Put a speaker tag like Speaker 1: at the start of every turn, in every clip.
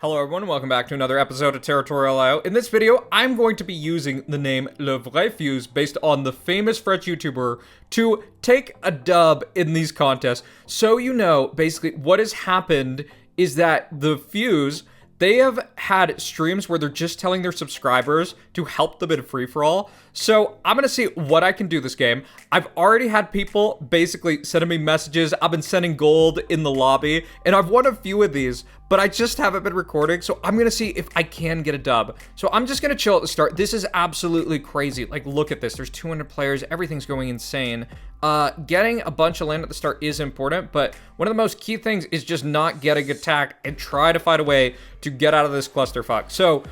Speaker 1: Hello everyone, welcome back to another episode of Territorial IO. In this video, I'm going to be using the name Le Vrai Fuse based on the famous French YouTuber to take a dub in these contests. So you know, basically, what has happened is that the Fuse, they have had streams where they're just telling their subscribers to help them in free-for-all. So I'm gonna see what I can do this game. I've already had people basically sending me messages. I've been sending gold in the lobby, and I've won a few of these, but I just haven't been recording. So I'm gonna see if I can get a dub. So I'm just gonna chill at the start. This is absolutely crazy. Like, look at this. There's 200 players. Everything's going insane. Getting a bunch of land at the start is important, but one of the most key things is just not getting attacked and try to find a way to get out of this clusterfuck. So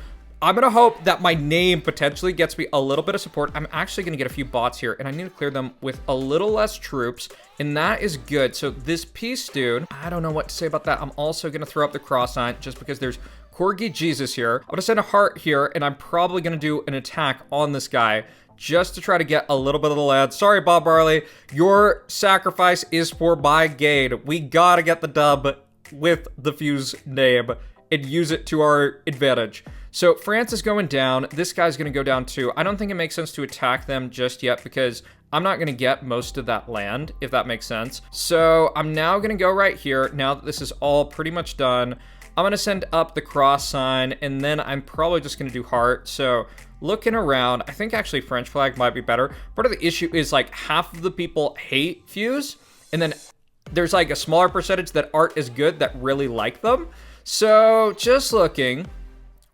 Speaker 1: I'm gonna hope that my name potentially gets me a little bit of support. I'm actually gonna get a few bots here, and I need to clear them with a little less troops, and that is good. So this piece, dude, I don't know what to say about that. I'm also gonna throw up the cross sign just because there's Corgi Jesus here. I'm gonna send a heart here, and I'm probably gonna do an attack on this guy just to try to get a little bit of the land. Sorry, Bob Barley, your sacrifice is for my gain. We gotta get the dub with the Fuse name and use it to our advantage. So France is going down. This guy's going to go down too. I don't think it makes sense to attack them just yet because I'm not going to get most of that land, if that makes sense. So I'm now going to go right here. Now that this is all pretty much done, I'm going to send up the cross sign, and then I'm probably just going to do heart. So looking around, I think actually French flag might be better. Part of the issue is like half of the people hate Fuse, and then there's like a smaller percentage that aren't as good that really like them. So just looking,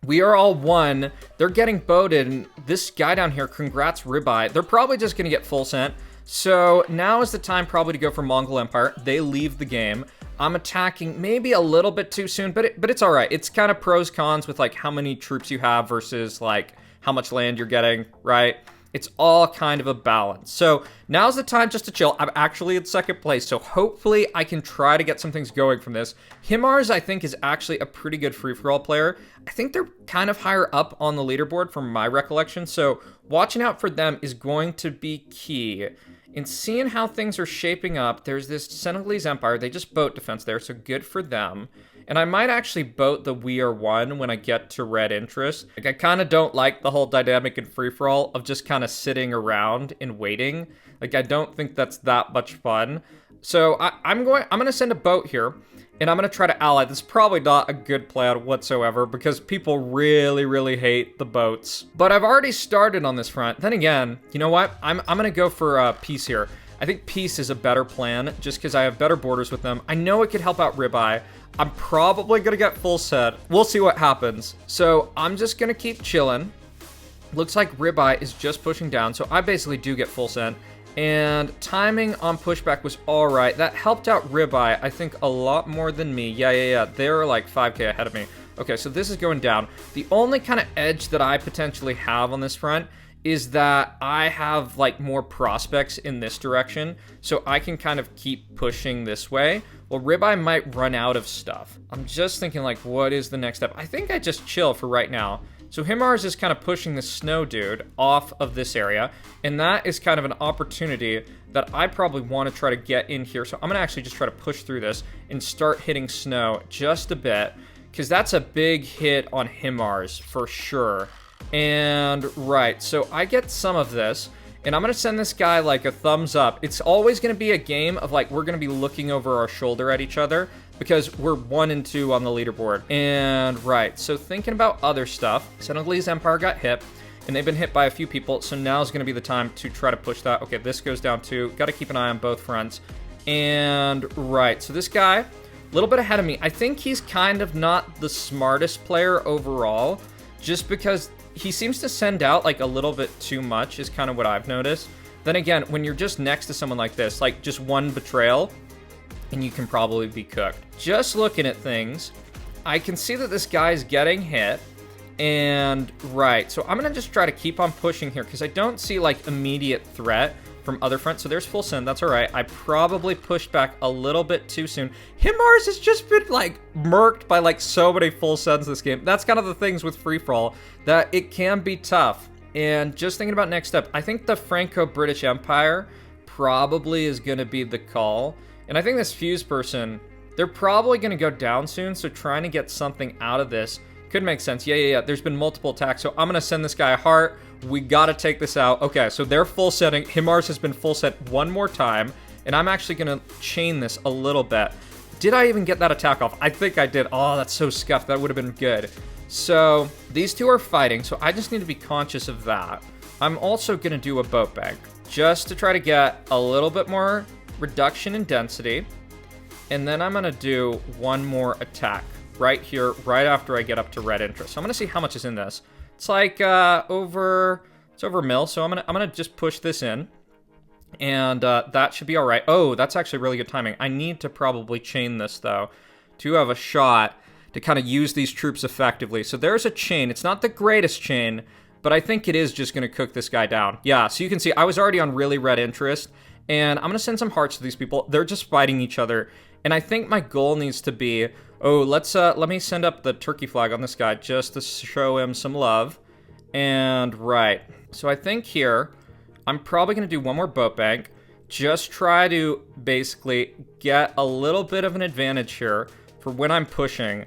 Speaker 1: we are all one. They're getting boated, and this guy down here, congrats Ribeye. They're probably just gonna get full sent. So now is the time probably to go for Mongol Empire. They leave the game. I'm attacking maybe a little bit too soon, but it's all right. It's kind of pros cons with like how many troops you have versus like how much land you're getting, right? It's all kind of a balance. So now's the time just to chill. I'm actually in second place, so hopefully I can try to get some things going from this. Himars, I think, is actually a pretty good free-for-all player. I think they're kind of higher up on the leaderboard from my recollection, so watching out for them is going to be key. In seeing how things are shaping up, there's this Senegalese Empire. They just boat defense there, so good for them. And I might actually boat the We Are One when I get to red interest. Like, I kind of don't like the whole dynamic in free-for-all of just kind of sitting around and waiting. Like, I don't think that's that much fun. So I'm gonna send a boat here, and I'm gonna try to ally. This is probably not a good plan whatsoever because people really, really hate the boats. But I've already started on this front. Then again, you know what? I'm gonna go for peace here. I think peace is a better plan just because I have better borders with them. I know it could help out Ribeye. I'm probably gonna get full set. We'll see what happens. So I'm just gonna keep chilling. Looks like Ribeye is just pushing down, so I basically do get full set. And timing on pushback was all right. That helped out Ribeye, I think, a lot more than me. Yeah. They're like 5K ahead of me. Okay, so this is going down. The only kind of edge that I potentially have on this front is that I have like more prospects in this direction, so I can kind of keep pushing this way. Well, Ribeye might run out of stuff. I'm just thinking like, what is the next step? I think I just chill for right now. So Himars is kind of pushing the snow dude off of this area, and that is kind of an opportunity that I probably want to try to get in here. So I'm gonna actually just try to push through this and start hitting snow just a bit, because that's a big hit on Himars for sure. And right, so I get some of this, and I'm gonna send this guy like a thumbs up. It's always gonna be a game of like, we're gonna be looking over our shoulder at each other because we're 1 and 2 on the leaderboard. And right, so thinking about other stuff, Senegalese Empire got hit, and they've been hit by a few people, so now's gonna be the time to try to push that. Okay, this goes down too. Gotta keep an eye on both fronts. And right, so this guy, a little bit ahead of me. I think he's kind of not the smartest player overall, just because he seems to send out like a little bit too much is kind of what I've noticed. Then again, when you're just next to someone like this, like just one betrayal, and you can probably be cooked. Just looking at things, I can see that this guy's getting hit. And right, so I'm gonna just try to keep on pushing here because I don't see like immediate threat from other fronts. So there's full send, that's all right. I probably pushed back a little bit too soon. Himars has just been like murked by like so many full sends this game. That's kind of the things with free-for-all, that it can be tough. And just thinking about next step, I think the Franco-British Empire probably is gonna be the call. And I think this Fuse person They're probably going to go down soon, so trying to get something out of this could make sense. Yeah. There's been multiple attacks, so I'm going to send this guy a heart. We got to take this out. Okay, so they're full setting. Himar's has been full set one more time, and I'm actually going to chain this a little bit. Did I even get that attack off? I think I did. Oh, that's so scuffed. That would have been good. So these two are fighting, so I just need to be conscious of that. I'm also going to do a boat bank just to try to get a little bit more reduction in density. And then I'm going to do one more attack right here, right after I get up to red interest. So I'm going to see how much is in this. It's like over a mil, so I'm gonna just push this in. And that should be all right. Oh, that's actually really good timing. I need to probably chain this, though, to have a shot to kind of use these troops effectively. So there's a chain. It's not the greatest chain, but I think it is just going to cook this guy down. Yeah, so you can see I was already on really red interest, and I'm going to send some hearts to these people. They're just fighting each other, and I think my goal needs to be, let me send up the turkey flag on this guy just to show him some love. And right, so I think here, I'm probably going to do one more boat bank. Just try to basically get a little bit of an advantage here for when I'm pushing.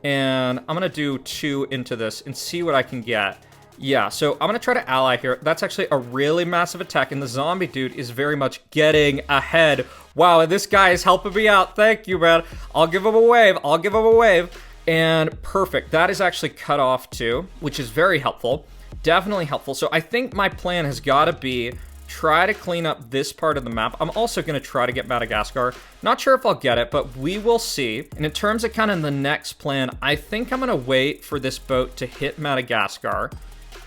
Speaker 1: And I'm going to do 2 into this and see what I can get. Yeah, so I'm going to try to ally here. That's actually a really massive attack, and the zombie dude is very much getting ahead. Wow, and this guy is helping me out. Thank you, man. I'll give him a wave. And perfect. That is actually cut off too, which is very helpful. Definitely helpful. So I think my plan has got to be try to clean up this part of the map. I'm also going to try to get Madagascar. Not sure if I'll get it, but we will see. And in terms of kind of the next plan, I think I'm going to wait for this boat to hit Madagascar.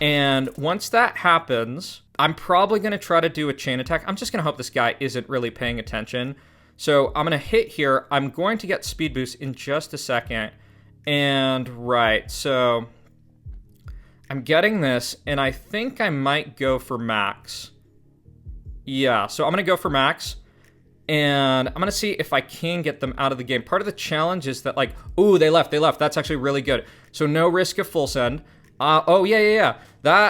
Speaker 1: And once that happens, I'm probably going to try to do a chain attack. I'm just going to hope this guy isn't really paying attention. So I'm going to hit here. I'm going to get speed boost in just a second. And right, so I'm getting this, and I think I might go for max. Yeah, so I'm going to go for max, and I'm going to see if I can get them out of the game. Part of the challenge is that, like, ooh, they left. That's actually really good. So no risk of full send. Oh, yeah.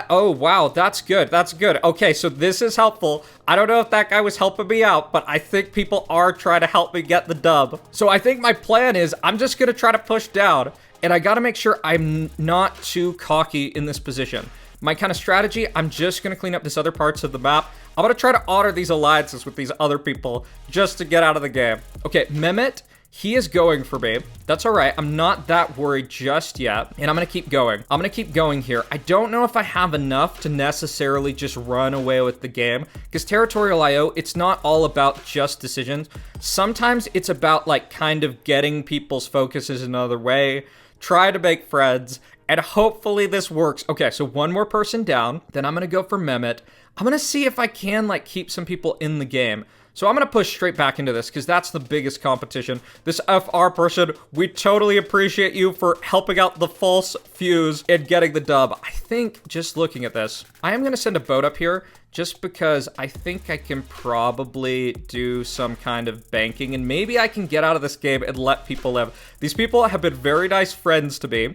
Speaker 1: Oh, wow, that's good. Okay, so this is helpful. I don't know if that guy was helping me out, but I think people are trying to help me get the dub. So I think my plan is I'm just going to try to push down, and I got to make sure I'm not too cocky in this position. My kind of strategy, I'm just going to clean up these other parts of the map. I'm going to try to honor these alliances with these other people just to get out of the game. Okay, Mehmet, he is going for me. That's all right. I'm not that worried just yet. And I'm going to keep going. I'm going to keep going here. I don't know if I have enough to necessarily just run away with the game. Because Territorial IO, it's not all about just decisions. Sometimes it's about like kind of getting people's focuses another way. Try to make friends. And hopefully this works. Okay, so one more person down. Then I'm going to go for Mehmet. I'm going to see if I can like keep some people in the game. So I'm going to push straight back into this because that's the biggest competition. This FR person, we totally appreciate you for helping out the false fuse and getting the dub. I think just looking at this, I am going to send a boat up here just because I think I can probably do some kind of banking and maybe I can get out of this game and let people live. These people have been very nice friends to me,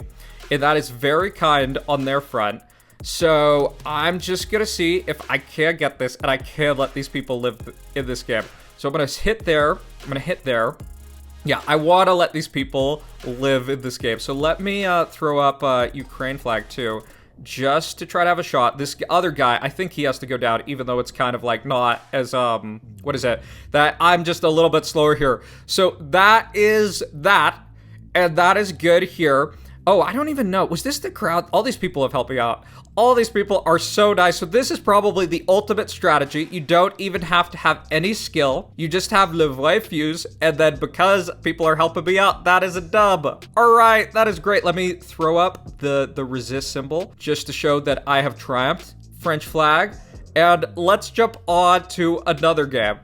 Speaker 1: and that is very kind on their front. So I'm just going to see if I can get this and I can let these people live in this game. So I'm going to hit there. I'm going to hit there. Yeah, I want to let these people live in this game. So let me throw up Ukraine flag too, just to try to have a shot. This other guy, I think he has to go down, even though it's kind of like not as, what is it? That I'm just a little bit slower here. So that is that, and that is good here. Oh, I don't even know. Was this the crowd? All these people have helped me out. All these people are so nice. So this is probably the ultimate strategy. You don't even have to have any skill. You just have Le Vrai Fuse. And then because people are helping me out, that is a dub. All right, that is great. Let me throw up the resist symbol just to show that I have triumphed. French flag. And let's jump on to another game.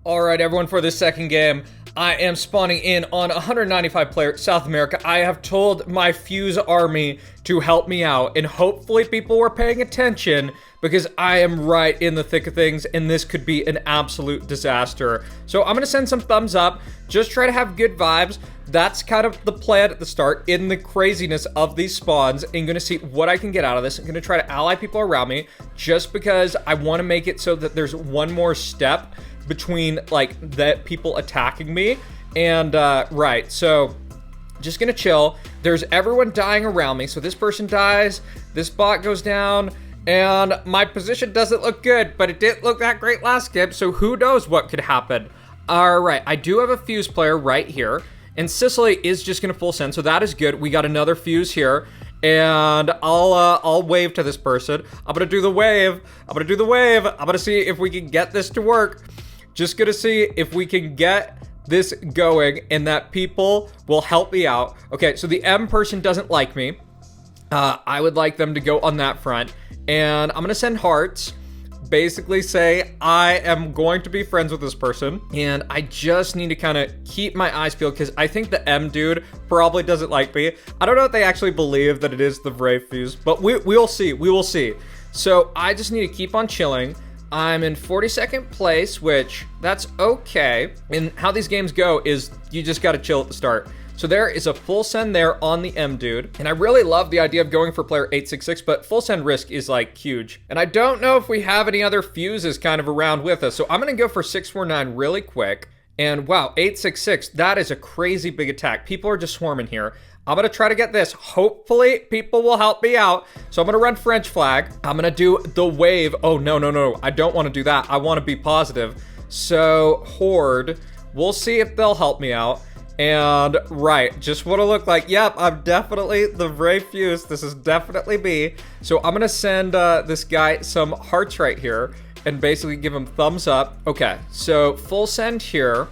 Speaker 1: All right, everyone, for this second game, I am spawning in on 195 player South America. I have told my Fuse army to help me out, and hopefully people were paying attention because I am right in the thick of things, and this could be an absolute disaster. So I'm gonna send some thumbs up, just try to have good vibes. That's kind of the plan at the start in the craziness of these spawns, and gonna see what I can get out of this. I'm gonna try to ally people around me just because I wanna make it so that there's one more step between like that people attacking me And, right, so just gonna chill. There's everyone dying around me. So this person dies, this bot goes down, and my position doesn't look good, but it didn't look that great last game, so who knows what could happen. All right, I do have a fuse player right here, and Sicily is just gonna full send, so that is good. We got another fuse here, and I'll wave to this person. I'm gonna do the wave. I'm gonna see if we can get this to work. Just gonna see if we can get this going and that people will help me out. Okay, so the M person doesn't like me. I would like them to go on that front. And I'm gonna send hearts. Basically say I am going to be friends with this person. And I just need to kind of keep my eyes peeled because I think the M dude probably doesn't like me. I don't know if they actually believe that it is the Brave Fuse, but we'll see. We will see. So I just need to keep on chilling. I'm in 42nd place, which that's okay. And how these games go is you just gotta chill at the start. So there is a full send there on the M dude. And I really love the idea of going for player 866, but full send risk is like huge. And I don't know if we have any other fuses kind of around with us. So I'm gonna go for 649 really quick. And wow, 866, that is a crazy big attack. People are just swarming here. I'm gonna try to get this. Hopefully people will help me out. So I'm gonna run French flag. I'm gonna do the wave. Oh, no. I don't wanna do that. I wanna be positive. So Horde, we'll see if they'll help me out. And right, just wanna look like, yep, I'm definitely the Brave Fuse. This is definitely me. So I'm gonna send this guy some hearts right here and basically give him thumbs up. Okay, so full send here.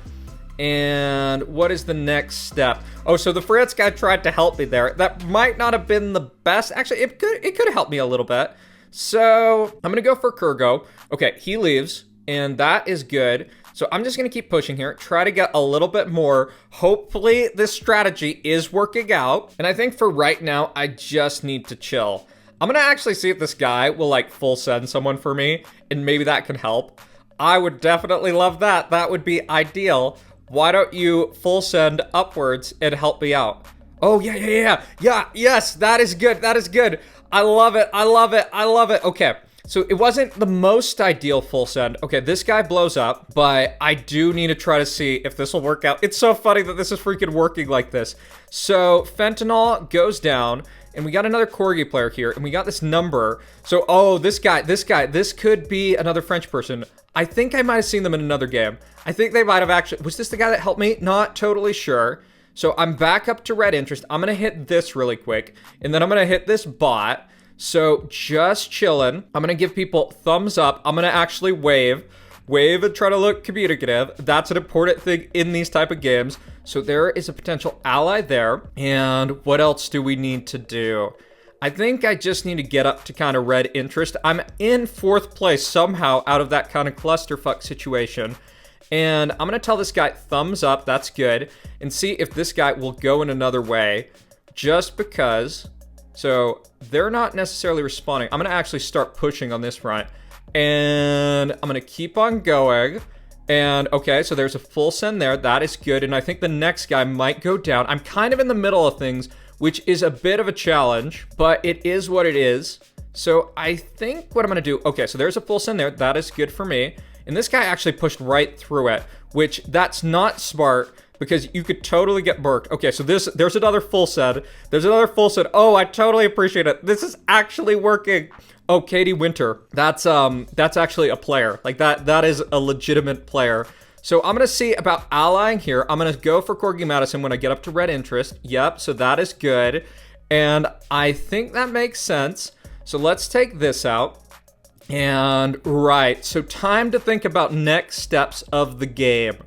Speaker 1: And what is the next step? Oh, so the France guy tried to help me there. That might not have been the best. Actually, it could have helped me a little bit. So I'm gonna go for Kurgo. Okay, he leaves, and that is good. So I'm just gonna keep pushing here, try to get a little bit more. Hopefully this strategy is working out. And I think for right now, I just need to chill. I'm gonna actually see if this guy will like full send someone for me, and maybe that can help. I would definitely love that. That would be ideal. Why don't you full send upwards and help me out? Oh, yeah, yes, that is good, I love it. Okay, so it wasn't the most ideal full send. Okay, this guy blows up, but I do need to try to see if this will work out. It's so funny that this is freaking working like this. So Fentanyl goes down, and we got another Corgi player here, and we got this number. So, oh, this could be another French person. I think I might have seen them in another game. I think they might have actually, was this the guy that helped me? Not totally sure. So I'm back up to red interest. I'm gonna hit this really quick, and then I'm gonna hit this bot. So just chilling. I'm gonna give people thumbs up. I'm gonna actually wave and try to look communicative. That's an important thing in these type of games. So there is a potential ally there. And what else do we need to do? I think I just need to get up to kind of red interest. I'm in 4th place somehow out of that kind of clusterfuck situation. And I'm gonna tell this guy thumbs up, that's good. And see if this guy will go in another way. Just because. So they're not necessarily responding. I'm gonna actually start pushing on this front. And I'm gonna keep on going. And okay, so there's a full send there. That is good. And I think the next guy might go down. I'm kind of in the middle of things, which is a bit of a challenge, but it is what it is. So I think what I'm gonna do, okay, so there's a full send there. That is good for me. And this guy actually pushed right through it, which that's not smart because you could totally get burked. Okay, so there's another full send. Oh, I totally appreciate it. This is actually working. Oh, Katie Winter. That's actually a player. Like that is a legitimate player. So I'm gonna see about allying here. I'm gonna go for Corgi Madison when I get up to red interest. Yep, so that is good. And I think that makes sense. So let's take this out. And right, so time to think about next steps of the game.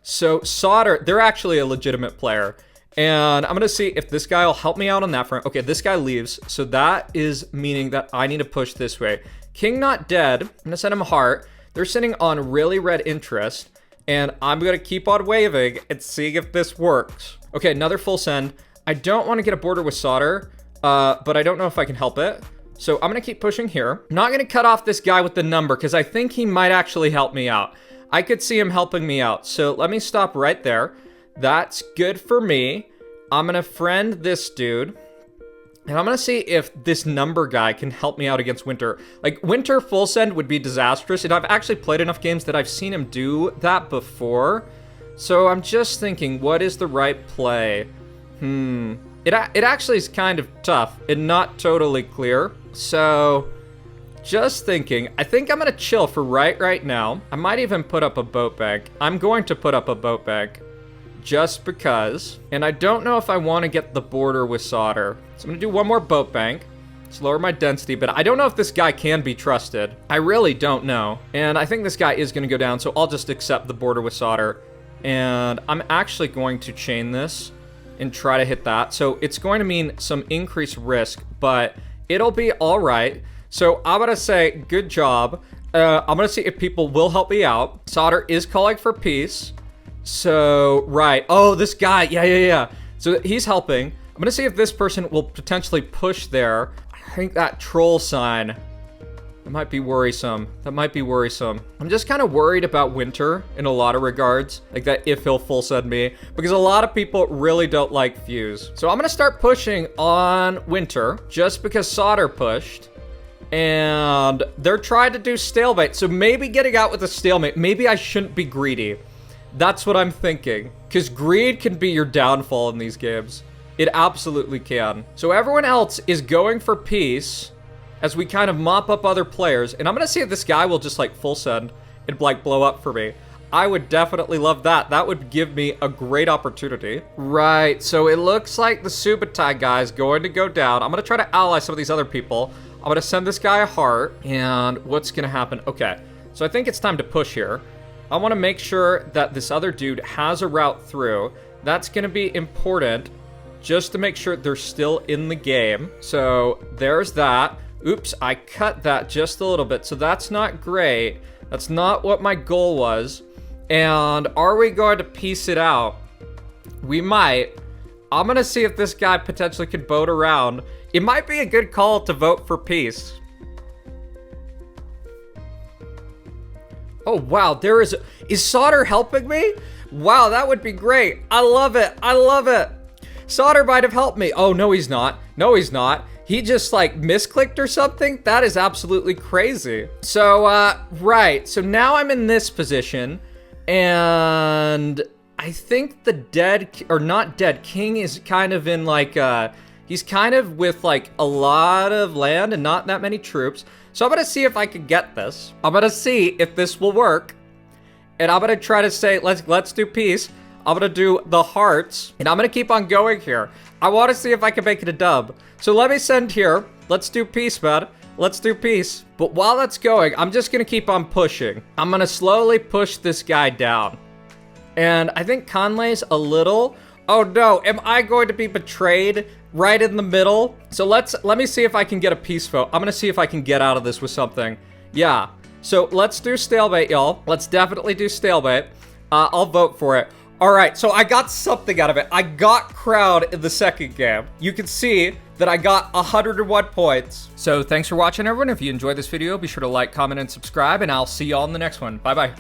Speaker 1: So Solder, they're actually a legitimate player. And I'm gonna see if this guy will help me out on that front. Okay, this guy leaves. So that is meaning that I need to push this way. King not dead, I'm gonna send him a heart. They're sitting on really red interest. And I'm gonna keep on waving and seeing if this works. Okay, another full send. I don't wanna get a border with Solder, but I don't know if I can help it. So I'm gonna keep pushing here. I'm not gonna cut off this guy with the number because I think he might actually help me out. I could see him helping me out. So let me stop right there. That's good for me. I'm gonna friend this dude. And I'm gonna see if this number guy can help me out against Winter. Like, Winter full send would be disastrous. And I've actually played enough games that I've seen him do that before. So I'm just thinking, what is the right play? It actually is kind of tough and not totally clear. So just thinking, I think I'm gonna chill for right now. I might even put up a boat bank. I'm going to put up a boat bank just because. And I don't know if I want to get the border with solder. So I'm gonna do one more boat bank. Let's lower my density, but I don't know if this guy can be trusted. I really don't know. And I think this guy is gonna go down, so I'll just accept the border with solder. And I'm actually going to chain this and try to hit that. So it's going to mean some increased risk, but it'll be all right. So I'm gonna say, good job. I'm gonna see if people will help me out. Solder is calling for peace. So, right. Oh, this guy, yeah. So he's helping. I'm gonna see if this person will potentially push there. I think that troll sign, that might be worrisome. I'm just kind of worried about Winter in a lot of regards. Like that if he'll full send me. Because a lot of people really don't like Fuse. So I'm gonna start pushing on Winter just because Solder pushed. And they're trying to do stalemate. So maybe getting out with a stalemate, maybe I shouldn't be greedy. That's what I'm thinking. Because greed can be your downfall in these games. It absolutely can. So everyone else is going for peace as we kind of mop up other players. And I'm gonna see if this guy will just like full send and like blow up for me. I would definitely love that. That would give me a great opportunity. Right, so it looks like the Subutai guy is going to go down. I'm gonna try to ally some of these other people. I'm gonna send this guy a heart. And what's gonna happen? Okay, so I think it's time to push here. I wanna make sure that this other dude has a route through. That's gonna be important just to make sure they're still in the game. So there's that. Oops, I cut that just a little bit, so that's not great. That's not what my goal was. And are we going to piece it out? We might. I'm gonna see if this guy potentially could boat around. It might be a good call to vote for peace. Oh, wow, is Solder helping me? Wow, that would be great. I love it. Solder might have helped me. Oh, no, he's not. He just like misclicked or something? That is absolutely crazy. So, right. So now I'm in this position and I think the not dead king is kind of in like, he's kind of with like a lot of land and not that many troops. So I'm gonna see if I can get this. I'm gonna see if this will work. And I'm gonna try to say, let's do peace. I'm gonna do the hearts, and I'm gonna keep on going here. I wanna see if I can make it a dub. So let me send here. Let's do peace, man. Let's do peace. But while that's going, I'm just gonna keep on pushing. I'm gonna slowly push this guy down. And I think Conley's a little... Oh no, am I going to be betrayed right in the middle? So let me see if I can get a peace vote. I'm gonna see if I can get out of this with something. Yeah, so let's do stalemate, y'all. Let's definitely do stalemate. I'll vote for it. All right, so I got something out of it. I got crowd in the second game. You can see that I got 101 points. So thanks for watching, everyone. If you enjoyed this video, be sure to like, comment, and subscribe, and I'll see y'all in the next one. Bye-bye.